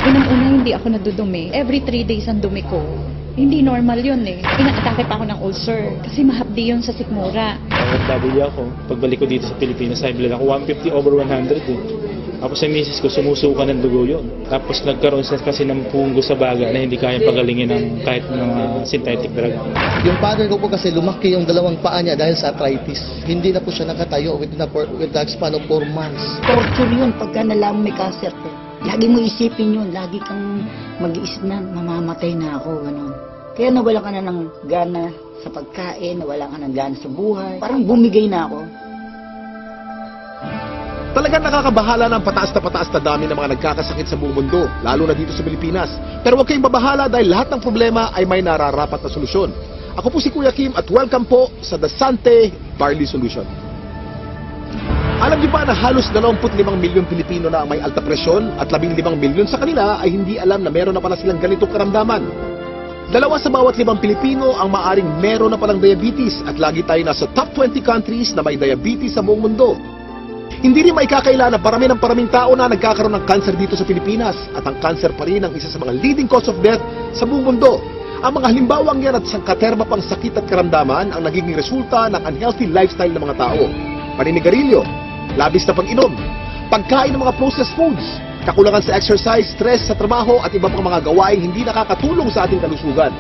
Unang-una, hindi ako nadudumi. Every 3 days ang dumi ko. Hindi normal yun eh. Inaatake pa ako ng ulcer kasi mahapdi yun sa sikmura. OFW ako. Pagbalik ko dito sa Pilipinas, high blood ako 150/100 eh. Tapos sa misis ko, sumusuka ng dugo yun. Tapos nagkaroon kasi ng punggo sa baga na hindi kayang pagalingin ng kahit ng synthetic drug. Yung father ko po kasi lumaki yung dalawang paa niya dahil sa arthritis. Hindi na po siya nakatayo with the span of 4 months. Torture yun pagka nalaman may cancer ko. Lagi mo isipin yun, lagi kang mag-iisip na mamamatay na ako, gano'n. Kaya nawala ka na ng gana sa pagkain, nawala ka ng gana sa buhay. Parang bumigay na ako. Talagang nakakabahala ng pataas na dami ng mga nagkakasakit sa buong mundo, lalo na dito sa Pilipinas. Pero huwag kayong babahala dahil lahat ng problema ay may nararapat na solusyon. Ako po si Kuya Kim at welcome po sa The Sante Barley Solution. Alam niyo ba na halos 25 milyong Pilipino na ang may alta presyon at 15 milyon sa kanila ay hindi alam na meron na pala silang ganitong karamdaman? 2 sa bawat 5 Pilipino ang maaring meron na palang diabetes at lagi tayo nasa top 20 countries na may diabetes sa buong mundo. Hindi rin maikakaila na paraming tao na nagkakaroon ng cancer dito sa Pilipinas at ang cancer pa rin ang isa sa mga leading cause of death sa buong mundo. Ang mga halimbawang yan at sangkaterma pang sakit at karamdaman ang nagiging resulta ng unhealthy lifestyle ng mga tao. Paninigarilyo, labis na pag-inom, pagkain ng mga processed foods, kakulangan sa exercise, stress sa trabaho at iba pang mga gawaing hindi nakakatulong sa ating kalusugan.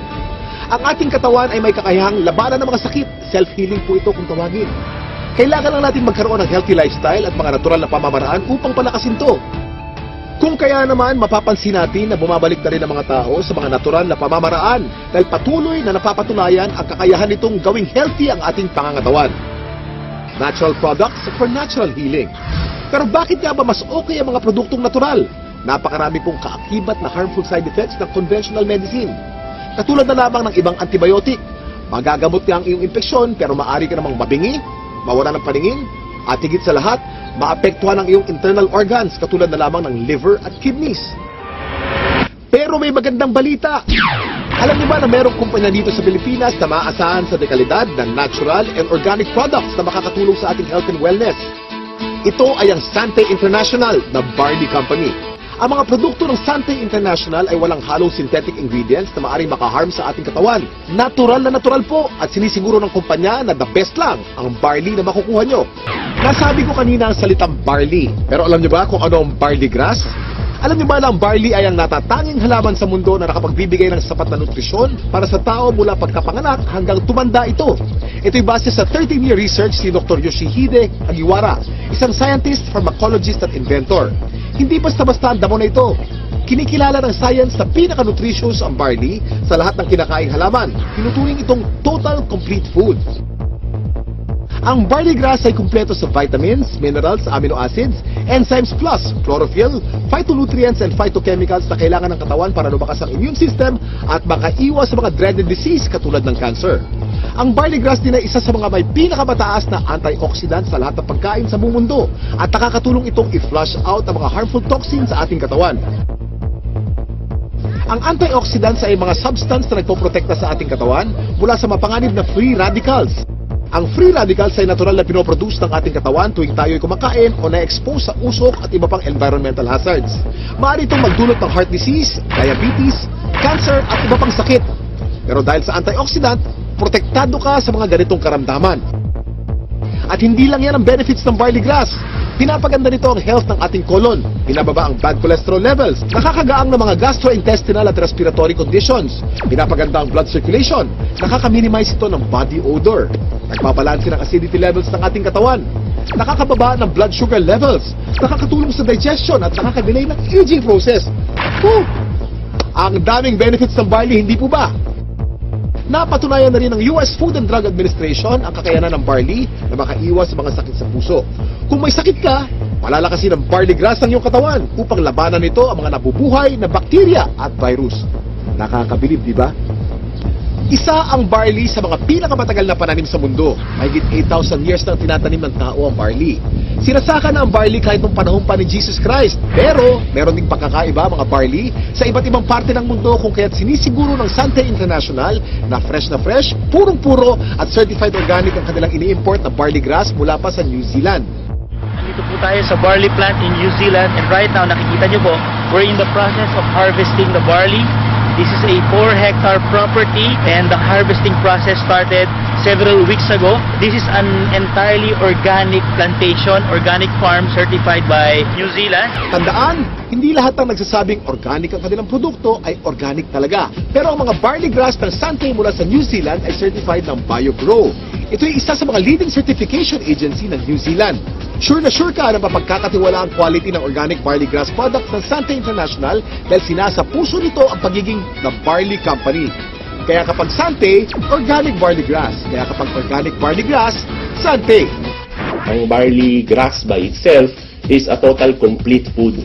Ang ating katawan ay may kakayahang labanan ng mga sakit. Self-healing po ito kung tawagin. Kailangan lang natin magkaroon ng healthy lifestyle at mga natural na pamamaraan upang palakasin ito. Kung kaya naman, mapapansin natin na bumabalik na rin ang mga tao sa mga natural na pamamaraan dahil patuloy na napapatunayan ang kakayahan nitong gawing healthy ang ating pangangatawan. Natural products for natural healing. Pero bakit nga ba mas okay ang mga produktong natural? Napakarami pong kaakibat na harmful side effects ng conventional medicine. Katulad na lamang ng ibang antibiotic. Magagamot nga ang iyong impeksyon pero maaari ka namang mabingi, mawala ng paningin, at higit sa lahat, maapektuhan ang iyong internal organs katulad na lamang ng liver at kidneys. Pero may magandang balita. Alam niyo ba na mayroong kumpanya dito sa Pilipinas na maaasahan sa dekalidad ng natural and organic products na makakatulong sa ating health and wellness? Ito ay ang Sante International na barley company. Ang mga produkto ng Sante International ay walang halong synthetic ingredients na maaaring makaharm sa ating katawan. Natural na natural po at sinisiguro ng kumpanya na the best lang ang barley na makukuha nyo. Nasabi ko kanina ang salitang barley. Pero alam niyo ba kung ano ang barley grass? Alam niyo ba na ang barley ay ang natatanging halaman sa mundo na nakapagbibigay ng sapat na nutrisyon para sa tao mula pagkapanganak hanggang tumanda ito? Ito'y base sa 13-year research ni Dr. Yoshihide Hagiwara, isang scientist, pharmacologist at inventor. Hindi basta-basta ang damo na ito. Kinikilala ng science na pinaka-nutritious ang barley sa lahat ng kinakaing halaman. Tinuturing itong total complete food. Ang barley grass ay kumpleto sa vitamins, minerals, amino acids, enzymes plus chlorophyll, phytonutrients and phytochemicals na kailangan ng katawan para lumakas ang immune system at makaiwas sa mga dreaded disease katulad ng cancer. Ang barley grass din ay isa sa mga may pinakamataas na antioxidant sa lahat ng pagkain sa buong mundo at nakakatulong itong i-flush out ang mga harmful toxins sa ating katawan. Ang antioxidants ay mga substance na nagpoprotekta sa ating katawan mula sa mapanganib na free radicals. Ang free radicals ay natural na pinoproduce ng ating katawan tuwing tayo'y kumakain o na-expose sa usok at iba pang environmental hazards. Maaari itong magdulot ng heart disease, diabetes, cancer at iba pang sakit. Pero dahil sa antioxidant, protektado ka sa mga ganitong karamdaman. At hindi lang yan ang benefits ng barley grass. Pinapaganda nito ang health ng ating colon. Pinababa ang bad cholesterol levels. Nakakagaang ng mga gastrointestinal at respiratory conditions. Pinapaganda ang blood circulation. Nakaka-minimize ito ng body odor. Nagbabalanse ng acidity levels ng ating katawan. Nakakababa ng blood sugar levels. Nakakatulong sa digestion at nakaka-delay ng aging process. Woo! Ang daming benefits ng barley, hindi po ba? Napatunayan na rin ng US Food and Drug Administration ang kakayanan ng barley na makaiwas sa mga sakit sa puso. Kung may sakit ka, palalakasin ng barley grass ang iyong katawan upang labanan nito ang mga nabubuhay na bakterya at virus. Nakakabilib, di ba? Isa ang barley sa mga pinakamatagal na pananim sa mundo. Mahigit 8,000 years nang tinatanim ng tao ang barley. Sinasaka na ang barley kahit nung panahon pa ni Jesus Christ. Pero, meron ding pagkakaiba mga barley sa iba't ibang parte ng mundo kung kaya't sinisiguro ng Sante International na fresh, purong-puro at certified organic ang kanilang ini-import na barley grass mula pa sa New Zealand. Nandito po tayo sa barley plant in New Zealand and right now nakikita nyo po We're in the process of harvesting the barley. This is a 4-hectare property and the harvesting process started several weeks ago. This is an entirely organic plantation, organic farm certified by New Zealand. Tandaan, hindi lahat ng nagsasabing organic ang kanilang produkto ay organic talaga. Pero ang mga barley grass ng Sante mula sa New Zealand ay certified ng BioGrow. Ito ay isa sa mga leading certification agency ng New Zealand. Sure na sure ka na mapagkakatiwala ang quality ng organic barley grass products ng Sante International dahil sinasa puso nito ang pagiging The Barley Company. Kaya kapag Sante, organic barley grass. Kaya kapag organic barley grass, Sante. Ang barley grass by itself is a total complete food.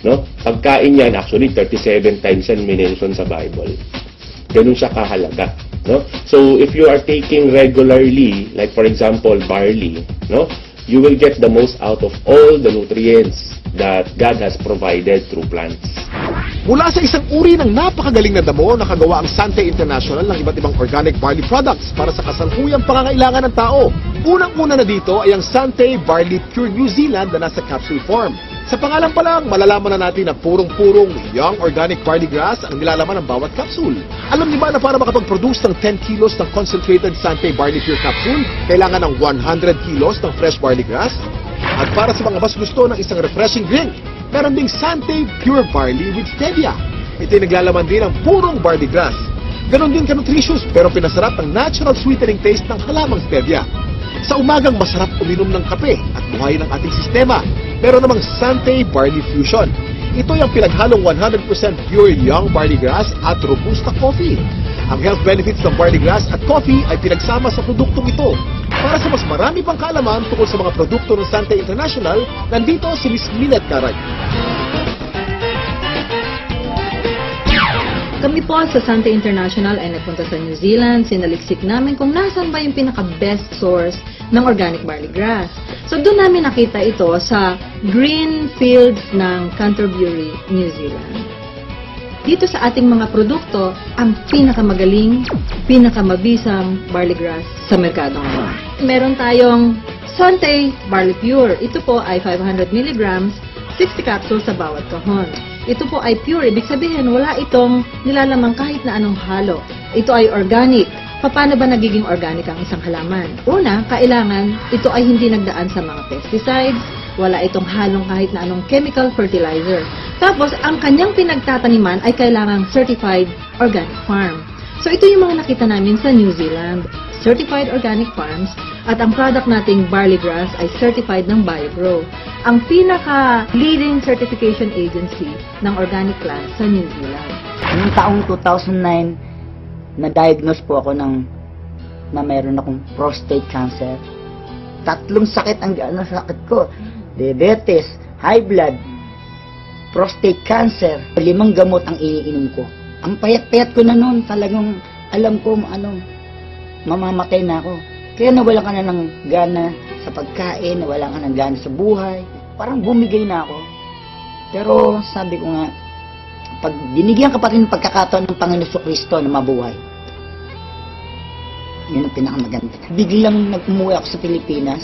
No? Pagkain yan, actually 37 times yan minention sa Bible. Ganun siya kahalaga. No? So if you are taking regularly, like for example barley, no, you will get the most out of all the nutrients that God has provided through plants. Mula sa isang uri ng napakagaling na damo, nakagawa ang Sante International ng iba't ibang organic barley products para sa kasalukuyang pangangailangan ng tao. Unang-una na dito ay ang Sante Barley Pure New Zealand na nasa capsule form. Sa pangalan pa lang, malalaman na natin na purong-purong young organic barley grass ang nilalaman ng bawat capsule. Alam niyo ba na para makapag-produce ng 10 kilos ng concentrated Sante Barley Pure capsule, kailangan ng 100 kilos ng fresh barley grass? At para sa mga mas gusto ng isang refreshing drink, meron ding Sante Pure Barley with Stevia. Ito'y naglalaman din ng purong barley grass. Ganon din ka-nutritious pero pinasarap ang natural sweetening taste ng halamang Stevia. Sa umagang masarap uminom ng kape at buhayin ang ating sistema. Meron namang Sante Barley Fusion. Ito'y ang pinaghalong 100% pure young barley grass at robusta coffee. Ang health benefits ng barley grass at coffee ay pinagsama sa produktong ito. Para sa mas marami pang kaalaman tungkol sa mga produkto ng Sante International, nandito si Ms. Minette Caray. Kami po sa Sante International ay nagpunta sa New Zealand, sinaliksik namin kung nasan ba yung pinaka-best source ng organic barley grass. So doon namin nakita ito sa green fields ng Canterbury, New Zealand. Dito sa ating mga produkto, ang pinakamagaling, pinakamabisang barley grass sa merkado ngayon. Meron tayong Sante Barley Pure. Ito po ay 500 mg, 60 capsules sa bawat kahon. Ito po ay pure, ibig sabihin wala itong nilalamang kahit na anong halo. Ito ay organic. Paano ba nagiging organic ang isang halaman? Una, kailangan ito ay hindi nagdaan sa mga pesticides, wala itong halong kahit na anong chemical fertilizer. Tapos, ang kanyang pinagtataniman ay kailangang certified organic farm. So, ito yung mga nakita namin sa New Zealand. Certified organic farms at ang product nating barley grass ay certified ng BioGrow. Ang pinaka-leading certification agency ng organic plants sa New Zealand. Noong taong 2009, na-diagnose po ako na mayroon akong prostate cancer. 3 sakit ang sakit ko. Diabetes, high blood, prostate cancer. 5 gamot ang iniinom ko. Ang payat-payat ko na noon, talagang alam ko mamamatay na ako. Kaya nawalan ka na ng gana sa pagkain, nawalan ka ng gana sa buhay. Parang bumigay na ako. Pero sabi ko nga, pag binigyan ka pa rin ng pagkakataon ng Panginoon Kristo na mabuhay, yun ang pinakamaganda. Biglang nag-umuwi ako sa Pilipinas,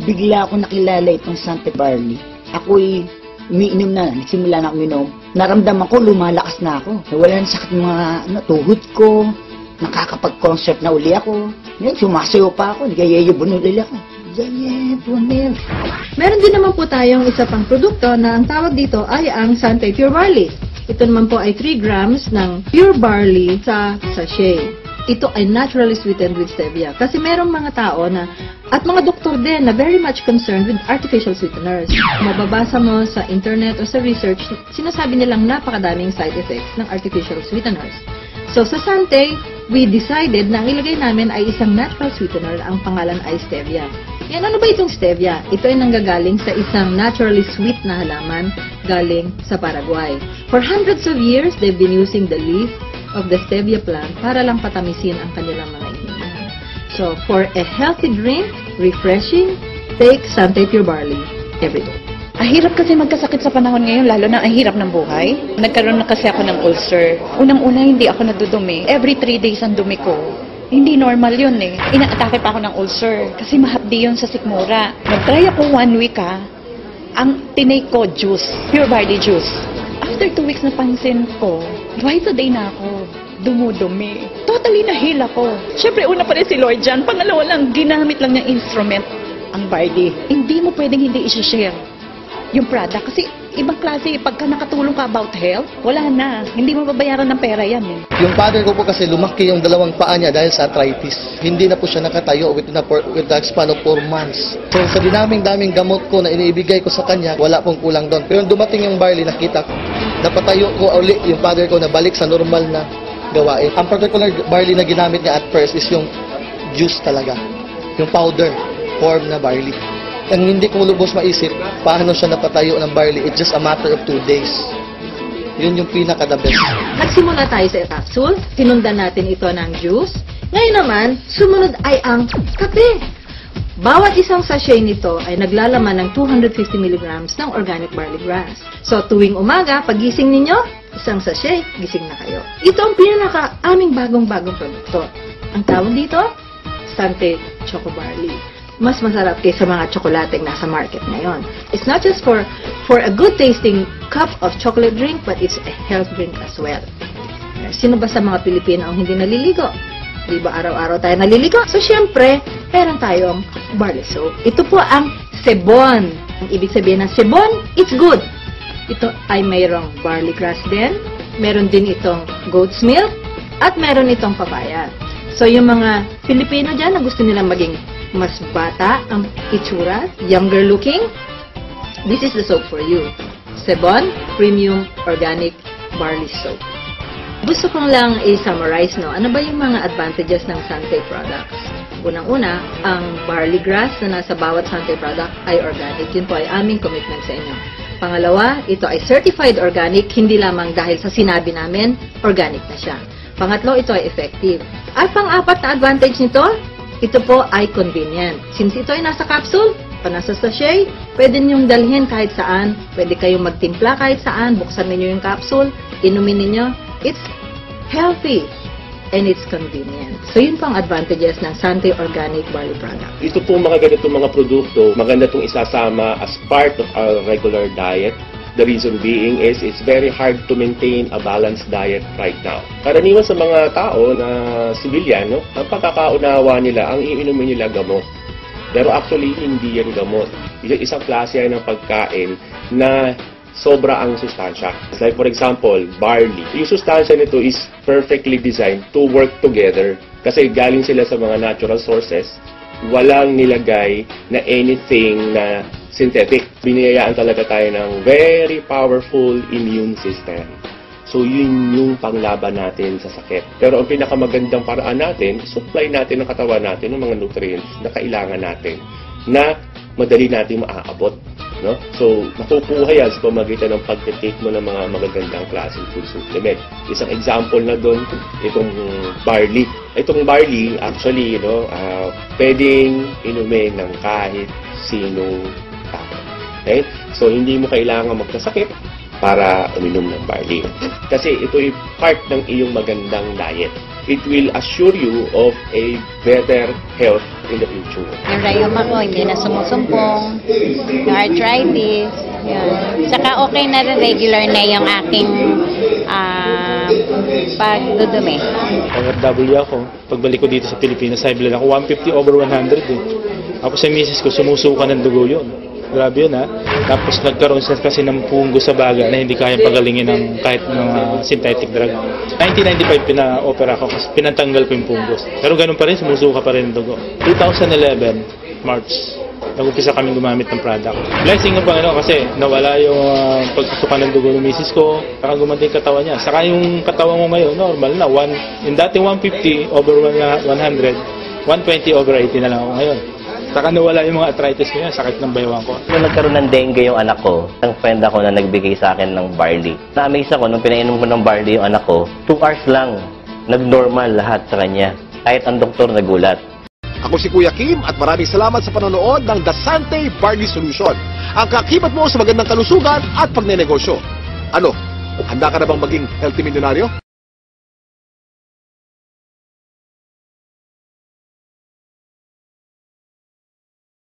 bigla ako nakilala itong Sante Barley. Ako'y umiinom na, nagsimula na ako uminom. Naramdaman ko, lumalakas na ako. Nawala na sakit ng mga tuhod ko, nakakapag-concert na uli ako. Yan, sumasayo pa ako, nagayayabon uli ako. Meron din naman po tayong isa pang produkto na ang tawag dito ay ang Sante Pure Barley. Ito naman po ay 3 grams ng pure barley sa sachet. Ito ay naturally sweetened with stevia. Kasi merong mga tao na, at mga doktor din na very much concerned with artificial sweeteners. Mababasa mo sa internet o sa research, sinasabi nilang napakadaming side effects ng artificial sweeteners. So sa Sante, we decided na ang ilagay namin ay isang natural sweetener, ang pangalan ay stevia. Yan, ano ba itong stevia? Ito ay nanggagaling sa isang naturally sweet na halaman galing sa Paraguay. For hundreds of years, they've been using the leaf of the stevia plant para lang patamisin ang kanilang mga iniinom. So, for a healthy drink, refreshing, take Sante Pure Barley every day. Ang hirap kasi magkasakit sa panahon ngayon, lalo na ang hirap ng buhay. Nagkaroon na kasi ako ng ulcer. Unang-una, hindi ako nadudumi. Every 3 days ang dumi ko. Hindi normal yun eh. Inaatake pa ako ng ulcer kasi mahapdi yun sa sikmura. Nag-try ako 1 week Ang tinake ko, juice. Pure barley juice. After 2 weeks napansin ko, twice a day na ako dumudumi. Totally na-heal ako. Siyempre, una pa rin si Lloyd dyan. Pangalawa lang, ginamit lang niyang instrument ang Barley. Hindi mo pwedeng hindi i-share yung product. Kasi ibang klase, pagka nakatulong ka about health, wala na. Hindi mo babayaran ng pera yan eh. Yung father ko po kasi lumaki yung dalawang paa niya dahil sa arthritis. Hindi na po siya nakatayo with the span of 4 months. So sa daming gamot ko na iniibigay ko sa kanya, wala pong kulang doon. Pero dumating yung Barley, nakita ko, napatayo ko uli yung father ko na balik sa normal na gawain. Ang particular Barley na ginamit niya at first is yung juice talaga. Yung powder form na Barley. Ang hindi ko lubos maisip, paano siya napatayo ng Barley, it's just a matter of 2 days. Yun yung pinaka-the best. Nagsimula tayo sa capsule, sinundan natin ito ng juice. Ngayon naman, sumunod ay ang kape. Bawat isang sachet nito ay naglalaman ng 250 mg ng organic barley grass. So tuwing umaga, pagising ninyo, isang sachet, gising na kayo. Ito ang pinaka-aming bagong-bagong produkto. Ang tawag dito, Sante Choco Barley. Mas masarap kaysa mga tsokolateng nasa market ngayon. It's not just for a good tasting cup of chocolate drink, but it's a health drink as well. Sino ba sa mga Pilipino ang hindi naliligo? Di ba araw-araw tayo naliligo? So syempre, meron tayong barley soap. Ito po ang sebon. Ang ibig sabihin ng sebon, it's good. Ito ay mayroong barley grass din. Meron din itong goat's milk. At meron itong papaya. So yung mga Pilipino dyan na gusto nilang maging mas bata ang itsura, younger looking, this is the soap for you. Sebon Premium Organic Barley Soap. Gusto kong lang i-summarize, no? Ano ba yung mga advantages ng Sante products? Unang-una, ang barley grass na nasa bawat Sante product ay organic. Yun po ay aming commitment sa inyo. Pangalawa, ito ay certified organic, hindi lamang dahil sa sinabi namin, organic na siya. Pangatlo, ito ay effective. At pang-apat na advantage nito, ito po ay convenient. Since ito ay nasa capsule, nasa sachet, pwede niyong dalhin kahit saan. Pwede kayong magtimpla kahit saan. Buksan niyo yung capsule, inumin niyo. It's healthy and it's convenient. So yun pang advantages ng Sante Organic Barley Product. Ito po mga ganitong mga produkto, maganda itong isasama as part of our regular diet. The reason being is it's very hard to maintain a balanced diet right now. Karaniwan sa mga tao na sibilyan, ang pagkakaunawa nila, ang iinumin nila gamot. Pero actually, hindi yan gamot. Isang klase yan ng pagkain na sobra ang sustansya. Like for example, barley. Yung sustansya nito is perfectly designed to work together. Kasi galing sila sa mga natural sources. Walang nilagay na anything na synthetic. Biniyayaan talaga tayo ng very powerful immune system. So, yun yung panglaban natin sa sakit. Pero ang pinakamagandang paraan natin, supply natin ng katawan natin ng mga nutrients na kailangan natin na madali natin maaabot. No? So, makukuha yan sa pamagitan ng pag-take mo ng mga magagandang klaseng food supplement. Isang example na doon, itong barley. Itong barley, actually, pwedeng inumin ng kahit sinong tao. Okay? So, hindi mo kailangan magkasakit para uminom ng barley. Kasi ito ay part ng iyong magandang diet. It will assure you of a better health in the future. Yung rayuma ko, hindi na sumusumpong. Yung arthritis, yun. Saka okay na rin, regular na yung aking pagdudumi. OFW ako. Pagbalik ko dito sa Pilipinas, high blood ako. 150 over 100 eh. Ako sa misis ko, sumusuka ng dugo yun. Grabe yun ha. Tapos nagkaroon siya kasi ng punggo sa baga na hindi kayang pagalingin ng kahit mga synthetic drug. 1995 pina-opera ko kasi pinatanggal ko yung punggos. Pero ganun pa rin, sumusuka pa rin ang dugo. 2011, March, nag-umpisa kami gumamit ng product. Blessing ng Panginoon kasi nawala yung pagsusuka ng dugo ng misis ko, saka gumanti yung katawan niya. Saka yung katawan mo ngayon, normal na. Yung dati 150 over 100, 120 over 80 na lang ako ngayon. Saka nawala yung mga arthritis ko yan, sakit ng baywang ko. Nung nagkaroon ng dengue yung anak ko, ang friend ako na nagbigay sa akin ng barley. Na-amaze ako nung pinainom ko ng barley yung anak ko, 2 hours lang, nag-normal lahat sa kanya. Kahit ang doktor nagulat. Ako si Kuya Kim at maraming salamat sa panonood ng The Sante Barley Solution. Ang kakibat mo sa magandang kalusugan at pagnenegosyo. Ano? Handa ka na bang maging healthy milyonaryo?